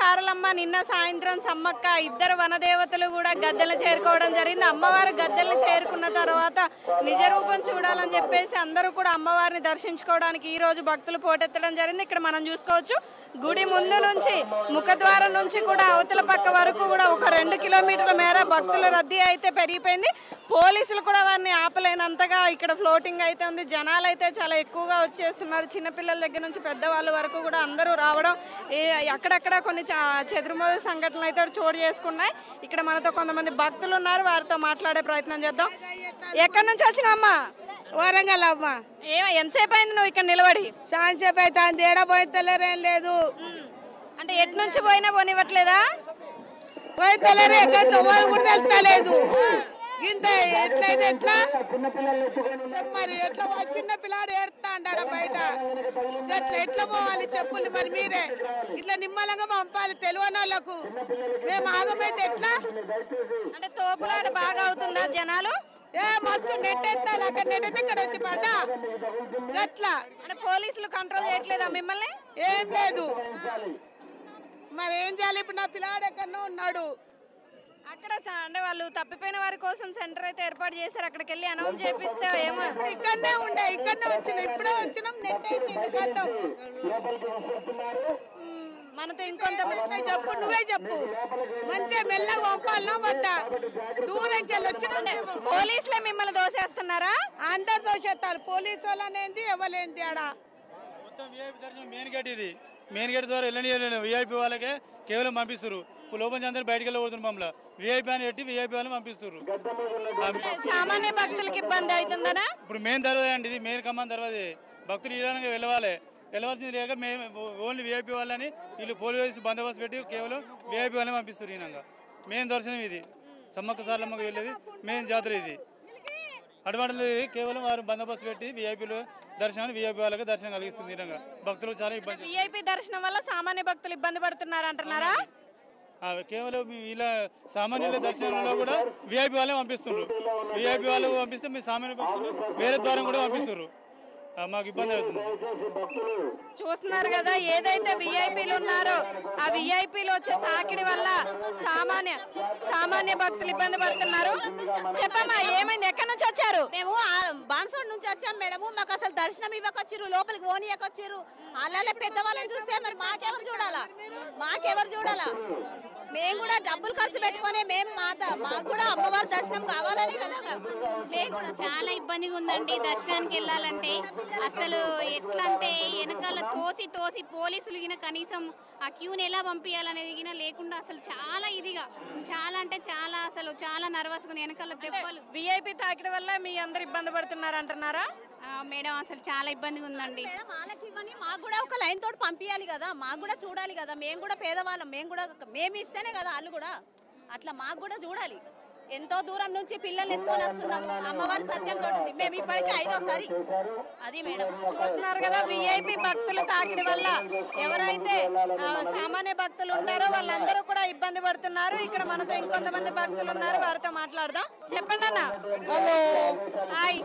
సారలమ్మ నిన్న సాయంత్రం సమ్మక్క ఇద్దరు వనదేవతలు కూడా గద్దెలు చేరుకోవడం జరిగింది. అమ్మవారు గద్దెలు చేరుకున్న తర్వాత నిజ రూపం చూడాలని చెప్పేసి అందరూ కూడా అమ్మవారిని దర్శించుకోవడానికి ఈ రోజు భక్తులు పోటెత్తడం జరిగింది. ఇక్కడ మనం చూసుకోవచ్చు గుడి ముందు నుంచి ముఖద్వారం నుంచి కూడా అవతల పక్క వరకు కూడా ఒక 2 కిలోమీటర్ల మేర భక్తుల రద్దీ అయితే పెరిగిపోయింది. పోలీసులు కూడా వారిని ఆపలేనంతగా ఇక్కడ ఫ్లోటింగ్ అయితే ఉంది. జనాలు అయితే చాలా ఎక్కువగా వచ్చేస్తున్నారు. చిన్నపిల్లల దగ్గర నుంచి పెద్దవాళ్ళ వరకు కూడా అందరూ రావడం, అక్కడక్కడ కొన్ని చెదురుమదురు సంఘటనలు అయితే చోటు చేసుకున్నాయి. ఇక్కడ మనతో కొంతమంది భక్తులు ఉన్నారు, వారితో మాట్లాడే ప్రయత్నం చేద్దాం. ఎక్కడి నుంచి వచ్చినావమ్మా? వరంగల్ అమ్మ. ఎంతసేపు అయింది నువ్వు ఇక్కడ నిలబడి? సాయంసేపు అయితే అంత ఏడా పోయితలేరేం లేదు. అంటే ఎటు నుంచి పోయినా పోనివ్వట్లేదా? పోయితలేరు, ఎక్కడ కూడా తెలుస్తలేదు. ఇంత ఎట్లయితే ఎట్లా మరి ఎట్లా చిన్న పిల్లాడు ఏడుతా అంటాడా బయట, ఎట్లా పోవాలి చెప్పులు? మరి మీరే ఇట్లా నిమ్మలంగా పంపాలి తెలియని వాళ్ళకు. మేము ఆగమైతే ఎట్లా? అంటే తోపులాట బాగా అవుతుందా జనాలు? మస్తు నెట్ ఎత్తాలి, అక్కడ నెట్ ఎత్తే ఇక్కడ వచ్చి పడ్డా గట్లా. అంటే పోలీసులు కంట్రోల్ చేయట్లేదా మిమ్మల్ని? ఏం లేదు, మరి ఏం చేయాలి? ఇప్పుడు నా పిల్లాడు ఎక్కడో ఉన్నాడు. అక్కడ అంటే వాళ్ళు తప్పిపోయిన వారి కోసం సెంటర్ అయితే ఏర్పాటు చేశారు. అక్కడికి వెళ్ళి అనౌన్స్ చేపిస్తే ఏమో. ఇక్కడనే ఉండే, ఇక్కడనే వచ్చినాం, ఇప్పుడే వచ్చినాం. నెట్ వేసి మనతో ఇంకొంత చెప్పు, నువ్వే చెప్పు. మంచిగా మెల్లగా పంపాలన్నా వద్దా? దూరంకి వెళ్ళి వచ్చినాం. పోలీసులే మిమ్మల్ని దోసేస్తున్నారా? అందరు దోషేస్తారు. పోలీసు వాళ్ళనేంది ఎవరేంది ఆడ. మెయిన్ గేట్ ఇది, మెయిన్ గేట్ ద్వారా వెళ్ళని విఐపి వాళ్ళకే కేవలం పంపిస్తారు. లోపల అందరూ బయటకు వెళ్ళబోతున్నారు. మమ్మల్ని విఐపి అని పెట్టి విఐపి వాళ్ళని పంపిస్తారు. సామాన్య భక్తులకి ఇబ్బంది అవుతుందా? ఇప్పుడు మెయిన్ దర్వాజా అండి, ఇది మెయిన్ కమాన్ దర్వాజా. భక్తులు ఈరానంగా వెళ్ళవలసింది లేక మేము ఓన్లీ విఐపి వాళ్ళని వీళ్ళు పోలీసు బందోబస్తు పెట్టి కేవలం విఐపి వాళ్ళని పంపిస్తారు. ఈనంగా మెయిన్ దర్శనం ఇది, సమ్మక్క సారలమ్మకి వెళ్ళేది మెయిన్ జాతర ఇది. అటువంటి కేవలం వారు బందోబస్తు పెట్టి విఐపీలు దర్శనాన్ని విఐపి వాళ్ళకి దర్శనం కలిగిస్తుంది. ఈనంగా భక్తులకు చాలా ఇబ్బంది. విఐపి దర్శనం వల్ల సామాన్య భక్తులు ఇబ్బంది పడుతున్నారు అంటున్నారా? కేవలం వీళ్ళ సామాన్యుల దర్శనంలో కూడా విఐపి వాళ్ళే పంపిస్తున్నారు. విఐపి వాళ్ళు పంపిస్తే మీ సామాన్య భక్తులు వేరే ద్వారం కూడా పంపిస్తారు. మాకు ఇబ్బంది అవుతుంది. చూస్తున్నారు కదా, ఏదైతే విఐపీలు ఉన్నారో ఆ విఐపీలు వచ్చే తాకిడి వల్ల సామాన్య భక్తులు ఇబ్బంది పడుతున్నారు. చెప్పమ్మా, ఏమైంది? ఎక్కడి నుంచి వచ్చారు? మేము బాన్సోడ్ నుంచి వచ్చాం మేడము. మాకు అసలు దర్శనం ఇవ్వకొచ్చిర్రు, లోపలికి ఓనియకొచ్చిర్రు. అలానే పెద్దవాళ్ళని చూస్తే మరి మాకెవరు చూడాలా? మేము కూడా డబ్బులు ఖర్చు పెట్టుకునే మాకు కూడా అమ్మవారి దర్శనం కావాలని కదా. మేము కూడా చాలా ఇబ్బందిగా ఉందండి దర్శనానికి వెళ్ళాలంటే. అసలు ఎట్లా అంటే వెనకాల తోసి పోలీసులు గిన కనీసం ఆ క్యూని ఎలా పంపించాలనేది గిన లేకుండా అసలు చాలా అంటే చాలా నర్వస్ ఉంది. వెనకాల దెబ్బలు విఐపి తాకిడి వల్ల మీ అందరు ఇబ్బంది పడుతున్నారు అంటున్నారా? మేడం అసలు చాలా ఇబ్బందిగా ఉందండి. వాళ్ళకి ఇవ్వని మాకు కూడా ఒక లైన్ తోటి పంపించాలి కదా, మాకు కూడా చూడాలి కదా. మేము కూడా పేదవాళ్ళం, మేము ఇస్తేనే కదా వాళ్ళు కూడా. అట్లా మాకు కూడా చూడాలి. ఎంతో దూరం నుంచి పిల్లల్ని ఎత్తుకొని వస్తున్నాము. అమ్మవారి సత్యంతో ఉంది. మేము ఇప్పటికీ 5వ సారి. అది మేడం చూస్తున్నారు కదా, విఐపి భక్తుల తాకిడి వల్ల ఎవరైతే సామాన్య భక్తులు ఉంటారో వాళ్ళందరూ కూడా ఇబ్బంది పడుతున్నారు. ఇక్కడ మనతో ఇంకొంతమంది భక్తులు ఉన్నారు, వారితో మాట్లాడదాం. చెప్పండి అన్న. హాయ్,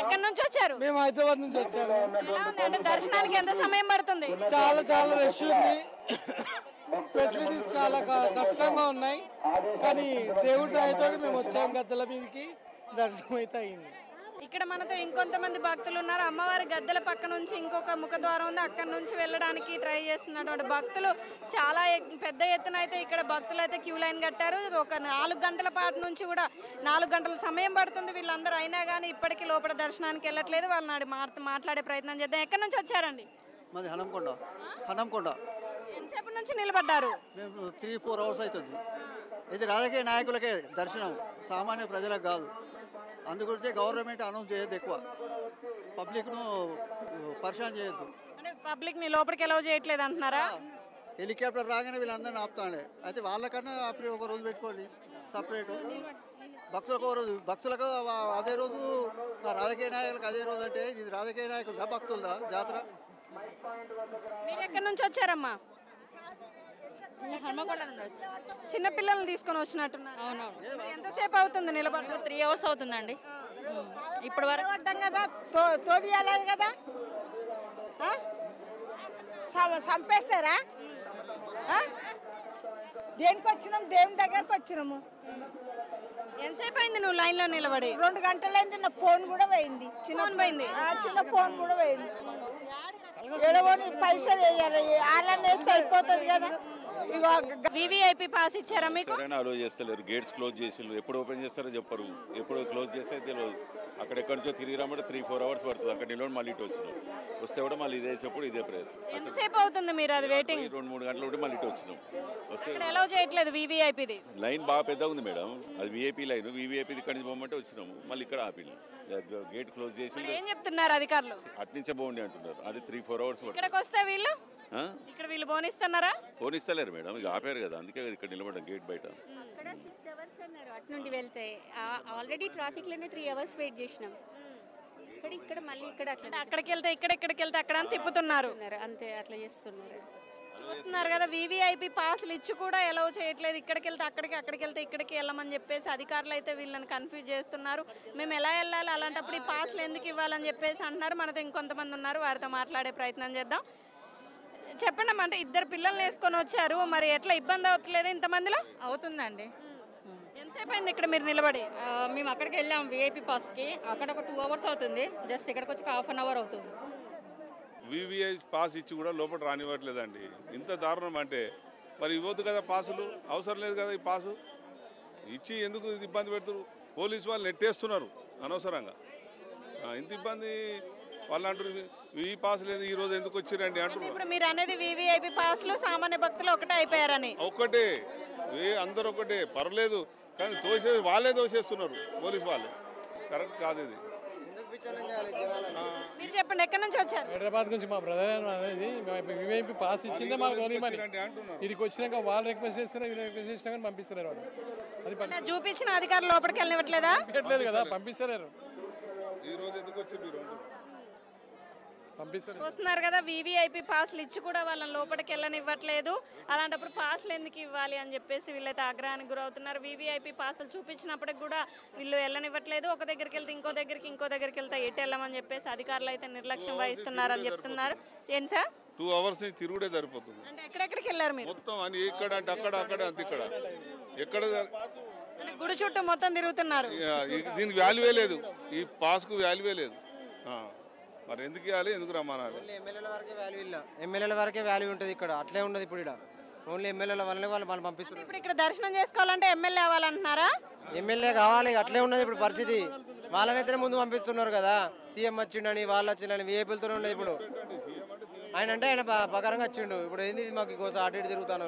ఎక్కడి నుంచి వచ్చారు? మేము హైదరాబాద్ నుంచి వచ్చాము. అంటే దర్శనానికి ఎంత సమయం పడుతుంది? చాలా రష్ ఉంది. ఫెసిలిటీస్ చాలా కష్టంగా ఉన్నాయి, కానీ దేవుడి దయతో మేము వచ్చాము. గద్దెల మీదకి దర్శనం అయితే అయింది. ఇక్కడ మనతో ఇంకొంతమంది భక్తులు ఉన్నారు. అమ్మవారి గద్దెల పక్క నుంచి ఇంకొక ముఖద్వారం ఉంది, అక్కడి నుంచి వెళ్ళడానికి ట్రై చేస్తున్నటువంటి భక్తులు చాలా పెద్ద ఎత్తున అయితే ఇక్కడ భక్తులు అయితే క్యూ లైన్ కట్టారు. ఒక 4 గంటల పాటు నుంచి కూడా 4 గంటల సమయం పడుతుంది వీళ్ళందరూ. అయినా కానీ ఇప్పటికీ లోపల దర్శనానికి వెళ్ళట్లేదు. వాళ్ళని మాట్లాడే ప్రయత్నం చేద్దాం. ఎక్కడి నుంచి వచ్చారండి? మాది హనంకొండ. ఎంతసేపు నుంచి నిలబడ్డారు? మేము 3-4 అవర్స్ అవుతుంది. ఇది రాజకీయ నాయకులకే దర్శనం, సామాన్య ప్రజలకు కాదు. అందుగురించి గవర్నమెంట్ అనౌన్స్ చేయొద్దు, ఎక్కువ పబ్లిక్ను పరిశాన్ చేయొద్దు. అంటే పబ్లిక్ని లోపలికి అలౌ చేయట్లేదు అంటున్నారా? హెలికాప్టర్ రాగానే వీళ్ళందరినీ ఆపుతాండే. అయితే వాళ్ళకన్నా ఆపి ఒక రోజు పెట్టుకోండి సపరేటు. భక్తులకు ఒక రోజు, భక్తులకు అదే రోజు, రాజకీయ నాయకులకు అదే రోజు. అంటే ఇది రాజకీయ నాయకులదా భక్తులదా జాతర? మీరు ఎక్కడి నుంచి వచ్చారమ్మా? చిన్నపిల్లల్ని తీసుకొని వచ్చినట్టున్నారు. అవునవును. ఎంతసేపు అవుతుంది నిలబడి? 3 అవర్స్ అవుతుందండి. ఇప్పుడు వరకు పడ్డాం కదా, తోడియాలి కదా. చంపేస్తారా? దేనికి వచ్చినాం? దేవుని దగ్గరకు వచ్చినాము. ఎంతసేపు అయింది నువ్వు లైన్లో నిలబడి? 2 గంటలైంది. నా ఫోన్ కూడా పోయింది. ఫోన్ పోయింది? చిన్న ఫోన్ కూడా పోయింది. ఎడవని పైసలు వేయాలి. ఆన్లైన్ వేస్తే అయిపోతుంది కదా. వివిఐపి పాస్ ఇచ్చారా మీకు? అలో చేస్తలేరు. గేట్స్ క్లోజ్ చేసి ఎప్పుడు ఓపెన్ చేస్తారో చెప్పరు. ఎప్పుడు క్లోజ్ చేస్తే తెలియదు. అక్కడెక్కడి నుంచో తిరిగి రామంటే 3-4 hours పడుతుంది. అక్కడ నిలబడి మళ్ళీ ఇటు వచ్చినాం. వస్తే కూడా మళ్ళీ ఇదే చెప్పుడు ఇదే ప్రయత్నం. ఎంతసేపు అవుతుంది మీరు అది వెయిటింగ్? 2-3 గంటలు ఉంటే మళ్ళీ ఇటు వచ్చినాం. వస్తే అలౌ చేయట్లేదు వివిఐపిది. లైన్ బాగా పెద్దగా ఉంది మేడం. అది విఐపి లైన్. వివిఐపి ఇక్కడి నుంచి పోమంటే వచ్చినాము. మళ్ళీ ఇక్కడ ఆపిల్లు. గేట్ క్లోజ్ చేసి ఏం చెప్తున్నారు అధికారులు? అట్నుంచే పోండి అంటున్నారు. అది 3-4 hours పడుతుంది. ఇక్కడికి వస్తే వీళ్ళు ఇక్కడ వీళ్ళు పోనిస్తున్నారా? పోనిస్తలేరు మేడం. ఇక ఆపారు కదా, అందుకే ఇక్కడ నిలబడ్డాం గేట్ బయట. ఇక్కడ 6 hours అన్నారు అటు నుండి వెళ్తే. ఆల్రెడీ ట్రాఫిక్ లోనే 3 hours వెయిట్ చేసినాం. ఇక్కడ మళ్ళీ ఇక్కడ అక్కడికి వెళ్తే ఇక్కడికి వెళ్తే అక్కడ తిప్పుతున్నారు. అంతే అట్లా చేస్తున్నారు. చూస్తున్నారు కదా, వివిఐపి పాసులు ఇచ్చి కూడా ఎలౌ చేయట్లేదు. ఇక్కడికి వెళ్తే అక్కడికి వెళ్తే ఇక్కడికి వెళ్ళమని చెప్పేసి అధికారులు అయితే వీళ్ళని కన్ఫ్యూజ్ చేస్తున్నారు. మేము ఎలా వెళ్ళాలి, అలాంటప్పుడు ఈ పాసులు ఎందుకు ఇవ్వాలని చెప్పేసి అంటున్నారు. మనతో ఇంకొంతమంది ఉన్నారు, వారితో మాట్లాడే ప్రయత్నం చేద్దాం. చెప్పండి అమ్మ, అంటే 2 పిల్లల్ని వేసుకొని వచ్చారు, మరి ఎట్లా ఇబ్బంది అవుతలేదు ఇంతమందిలో? అవుతుందండి. ఎంతసేపు అయింది ఇక్కడ మీరు నిలబడి? మేము అక్కడికి వెళ్ళాం విఐపి పాస్కి. అక్కడ ఒక 2 hours అవుతుంది. జస్ట్ ఇక్కడికి వచ్చి 1/2 hour అవుతుంది. వివిఐ పాస్ ఇచ్చి కూడా లోపల రానివ్వట్లేదండి. ఇంత దారుణం అంటే మరి ఇవ్వద్దు కదా పాసులు. అవసరం లేదు కదా ఈ పాసు ఇచ్చి ఎందుకు ఇబ్బంది పెడుతున్నారు? పోలీసు వాళ్ళు నెట్టేస్తున్నారు అనవసరంగా. ఇంత ఇబ్బంది వాళ్ళు అంటారు ఈ పాస్ లేదు ఈ రోజు ఎందుకు వచ్చిరండి అంటున్నారు. ఇప్పుడు మీరు అనేది వివిఐపి పాస్లు సామాన్య భక్తులు ఒకటే అయిపోయారని? ఒక్కటే, అందరూ ఒకటే, పర్లేదు. కానీ వాళ్ళే దోషేస్తున్నారు పోలీసు వాళ్ళు. కరెక్ట్ కాదు ఇది. మీరు చెప్పండి, ఎక్కడి నుంచి వచ్చారు? హైదరాబాద్ నుంచి. మా బ్రదర్ అనేది విఐపి పాస్ ఇచ్చిందే మాకు ఇక్కడికి వచ్చినాక వాళ్ళు రిక్వెస్ట్ చేస్తున్నా రిక్వెస్ట్ చేసినా కానీ పంపిస్తలేరు. అది చూపించిన అధికారులు లోపలికి వెళ్ళనివ్వట్లేదా? కదా, పంపిస్తలేరు. ఈ రోజు ఎందుకు వచ్చి చూస్తున్నారు కదా, వివిఐపి పాస్లు ఇచ్చి కూడా వాళ్ళని లోపలికి వెళ్ళనివ్వట్లేదు. అలాంటప్పుడు పాస్లు ఎందుకు ఇవ్వాలి అని చెప్పేసి వీళ్ళైతే ఆగ్రహానికి గురవుతున్నారు. వివిఐపి పాసులు చూపించినప్పటికి కూడా వీళ్ళు వెళ్ళనివ్వట్లేదు. ఒక దగ్గరికి వెళ్తే ఇంకో దగ్గరికి వెళ్తే ఎటు వెళ్ళమని చెప్పేసి అధికారులు అయితే నిర్లక్ష్యం వహిస్తున్నారని చెప్తున్నారు. ఏం సార్ 2 hours తిరుగుడే సరిపోతుంది. అంటే ఎక్కడెక్కడికి వెళ్ళారు మీరు? మొత్తం అని ఇక్కడ అంటే అక్కడ అంత ఇక్కడ ఎక్కడ గుడి చుట్టూ మొత్తం తిరుగుతున్నారు. దీనికి వాల్యూవే లేదు. ఈ పాస్కు వాల్యూవే లేదు. మరి ఎందుకు ఇవ్వాలి, ఎందుకు రమ్మనాలి? ఎమ్మెల్యేల వరకే వాల్యూ ఉంటుంది ఇక్కడ. అట్లే ఉండదు ఇప్పుడు. ఇక్కడ ఓన్లీ ఎమ్మెల్యేల వల్లనే వాళ్ళు పంపిస్తున్నారు. ఇప్పుడు ఇక్కడ దర్శనం చేసుకోవాలంటే ఎమ్మెల్యే అవ్వాలంటున్నారా? ఎమ్మెల్యే కావాలి. అట్లే ఉన్నది ఇప్పుడు పరిస్థితి. వాళ్ళనైతేనే ముందు పంపిస్తున్నారు కదా. సీఎం వచ్చిండని వాళ్ళు వచ్చిండని విఐపీలతోనే ఉండదు ఇప్పుడు. ఆయన అంటే ఆయన ప్రకారంగా వచ్చిండు. ఇప్పుడు ఏంది మాకు కోసం అటు ఇటు తిరుగుతాను.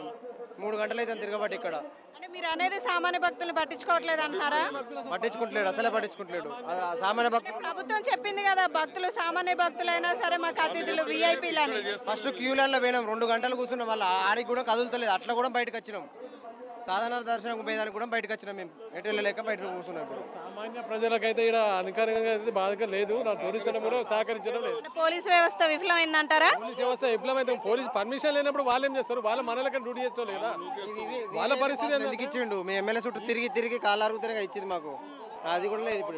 3 గంటలు అయితే తిరగబట్టి ఇక్కడ. అంటే మీరు అనేది సామాన్య భక్తులు పట్టించుకోవట్లేదు అంటున్నారా? పట్టించుకుంటలేడు, అసలే పట్టించుకుంటలేడు. సామాన్య భక్తులు ప్రభుత్వం చెప్పింది కదా, భక్తులు సామాన్య భక్తులైనా సరే మాకు అతిథులు విఐపీలని. ఫస్ట్ క్యూలలో పోయినాం, 2 గంటలు కూర్చున్నాం. వాళ్ళ ఆడికి కూడా కదులుతలేదు. అట్లా కూడా బయటకు వచ్చినాం. సాధారణ దర్శనం పోయేదానికి కూడా బయటకు వచ్చినాం. మేము ఎటు వెళ్ళలేక బయట కూర్చున్నాం. ఇప్పుడు సామాన్య ప్రజలకైతే ఇక్కడ అధికారికంగా అయితే బాధగా లేదు. నా టూరిస్టులు కూడా సహకరించడం లేదు. పోలీసు వ్యవస్థ విఫలమైందంటారా? పోలీసు వ్యవస్థ విఫలమైతే పోలీసు పర్మిషన్ లేనప్పుడు వాళ్ళు ఏం చేస్తారు? వాళ్ళ మనలకన్నా డ్యూటీ చేస్తాం లేదా? వాళ్ళ పరిస్థితి ఎందుకు ఇచ్చిండు? మీ ఎమ్మెల్యే చుట్టూ తిరిగి కాళ్ళు అరుగుతూనే ఇచ్చింది మాకు. అది కూడా లేదు ఇప్పుడు.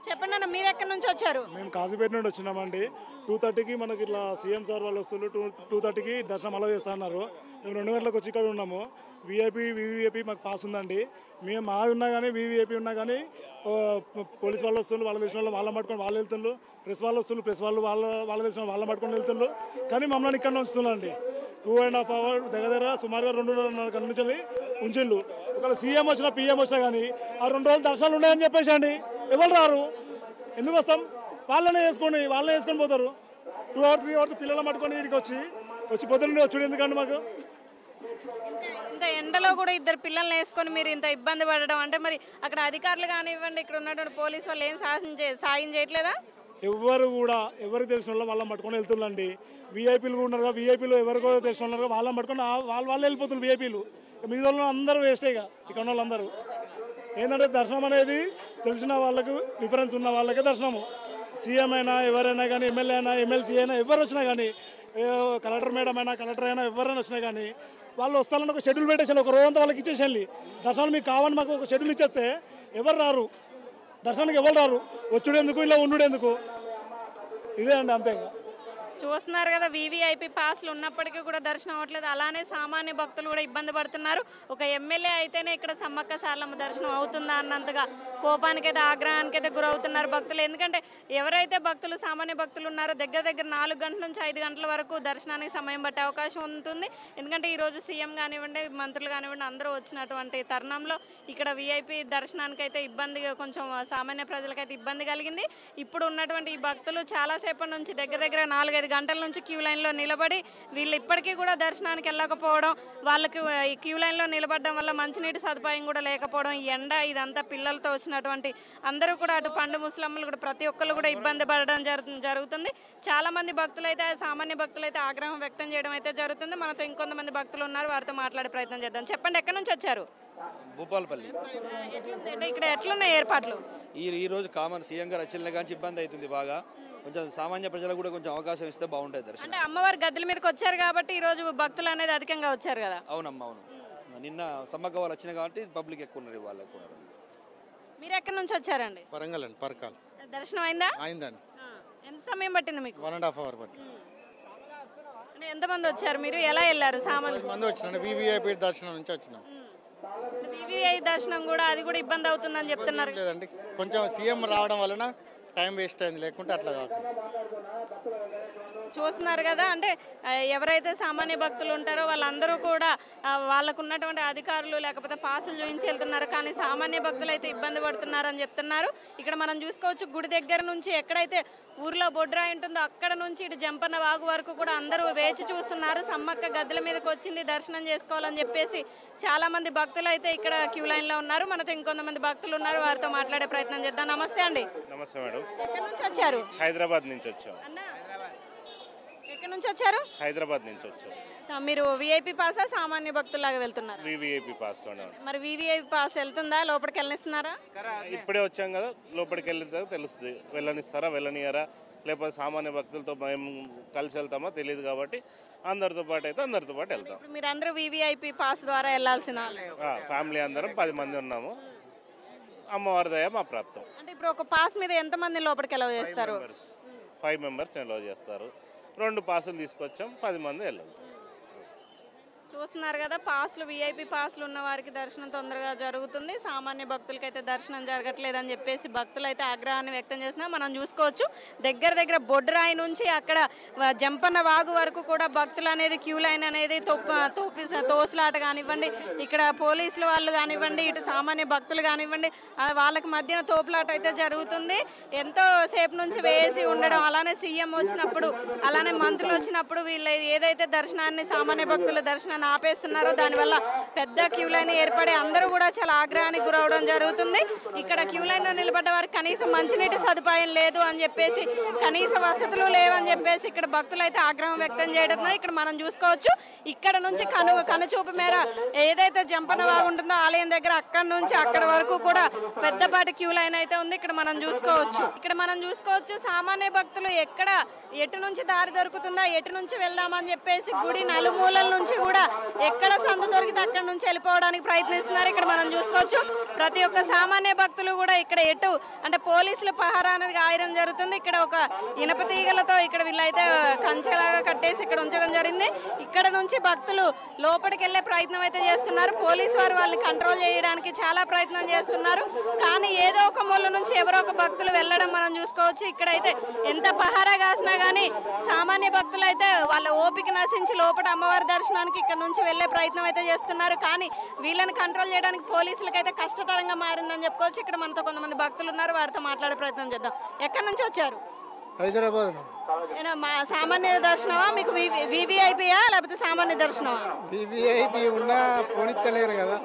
చెప్పండి అన్న, మీరు ఎక్కడి నుంచి వచ్చారు? మేము కాజీపేట నుండి వచ్చినామండి. 2:30కి మనకి ఇట్లా సీఎం సార్ వాళ్ళు వస్తున్నారు. 2:30కి దర్శనం అలా చేస్తా అన్నారు. మేము 2 గంటలకు వచ్చి ఇక్కడ ఉన్నాము. వివిఐపి మాకు పాస్ ఉందండి. మేము మాది ఉన్నా కానీ వివిఐపి ఉన్నా కానీ పోలీస్ వాళ్ళు వస్తున్నారు. వాళ్ళ తెలిసిన వాళ్ళు వాళ్ళ పట్టుకొని వాళ్ళు వెళ్తుండ్రు. ప్రెస్ వాళ్ళు వస్తున్నారు. ప్రెస్ వాళ్ళు వాళ్ళ తెలిసిన వాళ్ళ పట్టుకొని వెళ్తుండ్రు. కానీ మమ్మల్ని ఇక్కడ ఉంచుతున్నాండి. 2.5 hours దగ్గర సుమారుగా 2.5 గంటల నుంచి ఉంచిండు. ఒకవేళ సీఎం వచ్చినా పిఎం వచ్చినా కానీ ఆ 2 రోజులు దర్శనాలు ఉన్నాయని చెప్పేసి అండి. ఎవరు రారు, ఎందుకు వస్తాం? వాళ్ళనే వేసుకొని పోతారు. 2 hours 3 hours పిల్లలు పట్టుకొని ఇక్కడికి వచ్చి పొద్దున్నే వచ్చి ఎందుకండి మాకు ఇంత ఎండలో కూడా 2 పిల్లల్ని వేసుకొని మీరు ఇంత ఇబ్బంది పడడం అంటే మరి అక్కడ అధికారులు కానివ్వండి, ఇక్కడ ఉన్నటువంటి పోలీసు వాళ్ళు ఏం సాయం చేయట్లేదా? ఎవరికి తెలిసిన వాళ్ళు వాళ్ళని పట్టుకొని వెళ్తుందండి. విఐపీలు కూడా ఉన్నారు కదా, విఐపీలు ఎవరికో తెలిసిన ఉన్నారు వాళ్ళని పట్టుకొని వాళ్ళే వెళ్ళిపోతున్నారు విఐపీలు. మిగతా వాళ్ళు అందరూ వేస్టే ఇక్కడ ఉన్న వాళ్ళందరూ. ఏంటంటే దర్శనం అనేది తెలిసిన వాళ్ళకు డిఫరెన్స్ ఉన్న వాళ్ళకే దర్శనము. సీఎం అయినా ఎవరైనా కానీ, ఎమ్మెల్యే అయినా ఎమ్మెల్సీ అయినా ఎవరు వచ్చినా కానీ, కలెక్టర్ మేడం అయినా కలెక్టర్ అయినా ఎవరైనా వచ్చినా కానీ వాళ్ళు వస్తారని ఒక షెడ్యూల్ పెట్టేసాను. ఒక రోజంతా వాళ్ళకి ఇచ్చేసేయాలి. దర్శనం మీకు కావాలని మాకు ఒక షెడ్యూల్ ఇచ్చేస్తే ఎవరు రారు, దర్శనానికి ఎవరు రారు. వచ్చుడేందుకు ఇలా ఉండుడేందుకు? ఇదే అండి, అంతే. చూస్తున్నారు కదా, వీవీఐపీ పాస్లు ఉన్నప్పటికీ కూడా దర్శనం అవ్వట్లేదు. అలానే సామాన్య భక్తులు కూడా ఇబ్బంది పడుతున్నారు. ఒక ఎమ్మెల్యే అయితేనే ఇక్కడ సమ్మక్క సారలమ్మ దర్శనం అవుతుందా అన్నంతగా కోపానికైతే ఆగ్రహానికైతే గురవుతున్నారు భక్తులు. ఎందుకంటే ఎవరైతే భక్తులు సామాన్య భక్తులు ఉన్నారో దగ్గర 4 గంటల నుంచి 5 గంటల వరకు దర్శనానికి సమయం పట్టే అవకాశం ఉంటుంది. ఎందుకంటే ఈరోజు సీఎం కానివ్వండి, మంత్రులు కానివ్వండి అందరూ వచ్చినటువంటి తరుణంలో ఇక్కడ వీఐపీ దర్శనానికి అయితే ఇబ్బంది, కొంచెం సామాన్య ప్రజలకైతే ఇబ్బంది కలిగింది. ఇప్పుడు ఉన్నటువంటి ఈ భక్తులు చాలాసేపటి నుంచి దగ్గర 4-5 గంటల నుంచి క్యూ లైన్లో నిలబడి వీళ్ళు ఇప్పటికీ కూడా దర్శనానికి వెళ్ళకపోవడం, వాళ్ళకి ఈ క్యూ లైన్లో నిలబడడం వల్ల మంచినీటి సదుపాయం కూడా లేకపోవడం, ఈ ఎండ ఇదంతా పిల్లలతో వచ్చినటువంటి అందరూ కూడా అటు పండు ముస్లింలు కూడా ప్రతి ఒక్కరు కూడా ఇబ్బంది పడడం జరుగుతుంది. చాలామంది భక్తులు అయితే, సామాన్య భక్తులు అయితే ఆగ్రహం వ్యక్తం చేయడం అయితే జరుగుతుంది. మనతో ఇంకొంతమంది భక్తులు ఉన్నారు, వారితో మాట్లాడే ప్రయత్నం చేద్దాం. చెప్పండి, ఎక్కడి నుంచి వచ్చారు? భూపాలపల్లి. ఇక్కడ ఎట్లున్నాయి ఏర్పాట్లు? ఈ రోజు కామన్ సీఎం గారు వచ్చిన కానీ ఇబ్బంది అవుతుంది బాగా. కొంచెం సామాన్య ప్రజలకు కూడా కొంచెం అవకాశం ఇస్తే బాగుంటుంది దర్శనం. అంటే అమ్మవారి గద్దెల మీదకి వచ్చారు కాబట్టి ఈ రోజు భక్తులు అనేది అధికంగా వచ్చారు కదా? అవునమ్మా, అవును. నిన్న సమ్మక్క వాళ్ళు వచ్చినాయి కాబట్టి పబ్లిక్ ఎక్కువ ఉన్నారు, వాళ్ళు ఎక్కువ ఉన్నారు. మీరు ఎక్కడి నుంచి వచ్చారండి? వరంగల్ అండి, పరకాల్. దర్శనం అయిందా? అయిందండి. ఎంత సమయం పట్టింది మీకు? 1.5 hour పట్టింది. ఎంతమంది వచ్చారు మీరు? ఎలా వెళ్ళారు? సామాన్య మంది వచ్చినాం, వీవీఐపీ దర్శనం నుంచి వచ్చినాం. వీవీఐ దర్శనం కూడా అది కూడా ఇబ్బంది అవుతుందని చెప్తున్నారు. లేదండి, కొంచెం సీఎం రావడం వలన టైం వేస్ట్ అయింది, లేకుంటే అట్లా కాకుండా. చూస్తున్నారు కదా, అంటే ఎవరైతే సామాన్య భక్తులు ఉంటారో వాళ్ళందరూ కూడా వాళ్ళకు ఉన్నటువంటి అధికారులు లేకపోతే పాసులు చూపించి వెళ్తున్నారు. కానీ సామాన్య భక్తులు అయితే ఇబ్బంది పడుతున్నారని చెప్తున్నారు. ఇక్కడ మనం చూసుకోవచ్చు, గుడి దగ్గర నుంచి ఎక్కడైతే ఊర్లో బొడ్రాయి ఉంటుందో అక్కడ నుంచి ఇటు జంపన్న వాగు వరకు కూడా అందరూ వేచి చూస్తున్నారు. సమ్మక్క గద్దెల మీదకి వచ్చింది, దర్శనం చేసుకోవాలని చెప్పేసి చాలా మంది భక్తులు అయితే ఇక్కడ క్యూ లైన్లో ఉన్నారు. మనతో ఇంకొంతమంది భక్తులు ఉన్నారు, వారితో మాట్లాడే ప్రయత్నం చేద్దాం. నమస్తే అండి. నమస్తే మేడం. ఎక్కడి నుంచి వచ్చారు? హైదరాబాద్ నుంచి వచ్చాం. ఎక్కడి నుంచి వచ్చారు? హైదరాబాద్ నుంచి వచ్చాం. మీరు విఐపి పాసా సామాన్య భక్తులాగా వెళ్తున్నారు? విఐపి పాస్ లోనే. మరి విఐపి పాస్ వెళ్తుందా? లోపలికి వెళ్ళనిస్తున్నారా? ఇప్పుడే వచ్చాం కదా, లోపలికి వెళ్ళిన తెలుస్తుంది వెళ్ళనిస్తారా వెళ్ళనియారా, లేకపోతే సామాన్య భక్తులతో మేము కలిసి వెళ్తామో తెలియదు కాబట్టి అందరితో పాటు అయితే అందరితో పాటు వెళ్తాం. మీరు అందరూ విఐపి పాస్ ద్వారా వెళ్ళాల్సిన ఫ్యామిలీ అందరం 10 మంది ఉన్నాము. అమ్మవారి దయ మా ప్రాప్తం. అంటే ఇప్పుడు ఒక పాస్ మీద ఎంతమంది లోపలికి ఎలా చేస్తారు? 5 members ఎలో చేస్తారు. 2 పాసులు తీసుకొచ్చాం, 10 మంది వెళ్ళాలి. చూస్తున్నారు కదా, పాస్లు విఐపి పాస్లు ఉన్న వారికి దర్శనం తొందరగా జరుగుతుంది, సామాన్య భక్తులకైతే దర్శనం జరగట్లేదని చెప్పేసి భక్తులు అయితే ఆగ్రహాన్ని వ్యక్తం చేస్తున్నారు. మనం చూసుకోవచ్చు, దగ్గర బొడ్రాయి నుంచి అక్కడ జంపన్న వాగు వరకు కూడా భక్తులు అనేది క్యూ లైన్ అనేది తోసులాట కానివ్వండి, ఇక్కడ పోలీసులు వాళ్ళు కానివ్వండి, ఇటు సామాన్య భక్తులు కానివ్వండి, వాళ్ళకి మధ్యన తోపులాట అయితే జరుగుతుంది. ఎంతో సేపు నుంచి వేసి ఉండడం, అలానే సీఎం వచ్చినప్పుడు అలానే మంత్రులు వచ్చినప్పుడు వీళ్ళు ఏదైతే దర్శనాన్ని సామాన్య భక్తుల దర్శనాన్ని ఆపేస్తున్నారో దానివల్ల పెద్ద క్యూ లైన్ ఏర్పడి అందరూ కూడా చాలా ఆగ్రహానికి గురవడం జరుగుతుంది. ఇక్కడ క్యూ లైన్లో నిలబడ్డ వారికి కనీసం మంచినీటి సదుపాయం లేదు అని చెప్పేసి, కనీస వసతులు లేవని చెప్పేసి ఇక్కడ భక్తులు అయితే ఆగ్రహం వ్యక్తం చేయడం. ఇక్కడ మనం చూసుకోవచ్చు, ఇక్కడ నుంచి కనుచూపు మేర ఏదైతే జంపన వాగుంటుందో ఆలయం దగ్గర అక్కడి నుంచి అక్కడ వరకు కూడా పెద్దపాటి క్యూ లైన్ అయితే ఉంది. ఇక్కడ మనం చూసుకోవచ్చు సామాన్య భక్తులు ఎటు నుంచి దారి దొరుకుతుందా, ఎటు నుంచి వెళ్దామని చెప్పేసి గుడి నలుమూలల నుంచి కూడా ఎక్కడ సందు దొరికితే అక్కడ నుంచి వెళ్ళిపోవడానికి ప్రయత్నిస్తున్నారు. ఇక్కడ మనం చూసుకోవచ్చు, ప్రతి ఒక్క సామాన్య భక్తులు కూడా ఇక్కడ ఎటు అంటే పోలీసుల పహారా అనేది ఆయిరం జరుగుతుంది. ఇక్కడ ఒక ఇనప తీగలతో ఇక్కడ వీళ్ళైతే కంచెలాగా కట్టేసి ఇక్కడ ఉంచడం జరిగింది. ఇక్కడ నుంచి భక్తులు లోపలికి వెళ్ళే ప్రయత్నం అయితే చేస్తున్నారు. పోలీసు వారు వాళ్ళని కంట్రోల్ చేయడానికి చాలా ప్రయత్నం చేస్తున్నారు. కానీ ఏదో ఒక మూల నుంచి ఎవరో ఒక భక్తులు వెళ్ళడం మనం చూసుకోవచ్చు. ఇక్కడైతే ఎంత పహారా కాసినా కానీ సామాన్య భక్తులు అయితే వాళ్ళ ఓపిక నశించి లోపల అమ్మవారి దర్శనానికి ఇక్కడ నుంచి వెళ్లే ప్రయత్నం అయితే చేస్తున్నారు. కానీ వీళ్ళని కంట్రోల్ చేయడానికి పోలీసులకు అయితే కష్టతరంగా మారిందని చెప్పుకోవచ్చు. ఇక్కడ మనతో కొంతమంది భక్తులు ఉన్నారు, వారితో మాట్లాడే ప్రయత్నం చేద్దాం. ఎక్కడి నుంచి వచ్చారు? హైదరాబాద్. సామాన్య దర్శనమా మీకు? వివిఐపియా లేకపోతే సామాన్య దర్శనమా? వివిఐపి ఉన్నా పోనిస్తలేరు కదా.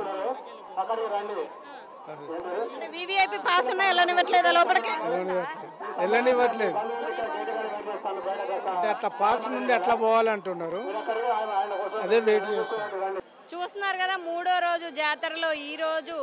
వివిఐపి పాస్ ఉన్నా వెళ్ళనివ్వట్లేదా లోపలికి? వెళ్ళనివ్వట్లేదు అంటే అట్లా పాస్ నుండి అట్లా పోవాలంటున్నారు, అదే వెయిట్ చేస్తున్నారు. చూస్తున్నారు కదా, 3వ రోజు జాతరలో ఈ రోజు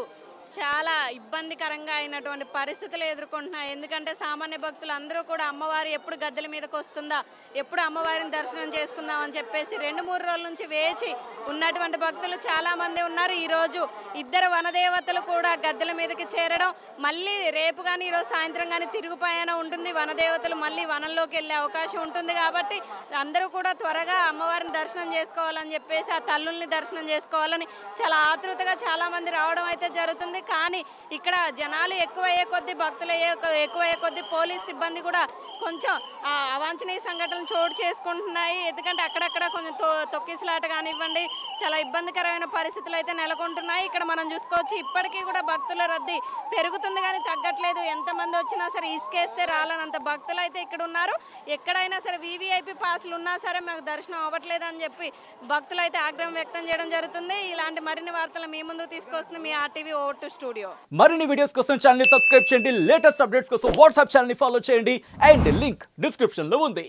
చాలా ఇబ్బందికరంగా అయినటువంటి పరిస్థితులు ఎదుర్కొంటున్నాయి. ఎందుకంటే సామాన్య భక్తులు అందరూ కూడా అమ్మవారు ఎప్పుడు గద్దెల మీదకి వస్తుందా, ఎప్పుడు అమ్మవారిని దర్శనం చేసుకుందాం అని చెప్పేసి 2-3 రోజుల నుంచి వేచి ఉన్నటువంటి భక్తులు చాలామంది ఉన్నారు. ఈరోజు ఇద్దరు వనదేవతలు కూడా గద్దెల మీదకి చేరడం, మళ్ళీ రేపు కానీ ఈరోజు సాయంత్రం కానీ తిరుగు ప్రయాణం ఉంటుంది. వనదేవతలు మళ్ళీ వనంలోకి వెళ్ళే అవకాశం ఉంటుంది. కాబట్టి అందరూ కూడా త్వరగా అమ్మవారిని దర్శనం చేసుకోవాలని చెప్పేసి, ఆ తల్లుల్ని దర్శనం చేసుకోవాలని చాలా ఆతృతగా చాలామంది రావడం అయితే జరుగుతుంది. కానీ ఇక్కడ జనాలు ఎక్కువయ్యే కొద్దీ, భక్తులు ఎక్కువయ్యే కొద్దీ పోలీస్ సిబ్బంది కూడా కొంచెం అవాంఛనీయ సంఘటనలు చోటు చేసుకుంటున్నాయి. ఎందుకంటే అక్కడక్కడ కొంచెం తొక్కిసలాట కానివ్వండి, చాలా ఇబ్బందికరమైన పరిస్థితులు అయితే నెలకొంటున్నాయి. ఇక్కడ మనం చూసుకోవచ్చు ఇప్పటికీ కూడా భక్తుల రద్దీ పెరుగుతుంది కానీ తగ్గట్లేదు. ఎంతమంది వచ్చినా సరే ఇసుకేస్తే రాలనంత భక్తులు అయితే ఇక్కడ ఉన్నారు. ఎక్కడైనా సరే వీవీఐపీ పాసులు ఉన్నా సరే మాకు దర్శనం అవ్వట్లేదు అని చెప్పి భక్తులు అయితే ఆగ్రహం వ్యక్తం చేయడం జరుగుతుంది. ఇలాంటి మరిన్ని వార్తలు మీ ముందు తీసుకొస్తుంది మీ RTV ఓటు స్టూడియో. మరిన్ని వీడియోస్ కోసం ఛానల్ ని సబ్స్క్రైబ్ చేయండి. లేటెస్ట్ అప్డేట్స్ కోసం వాట్సాప్ ఛానల్ ని ఫాలో చేయండి. అండ్ లింక్ డిస్క్రిప్షన్ లో ఉంది.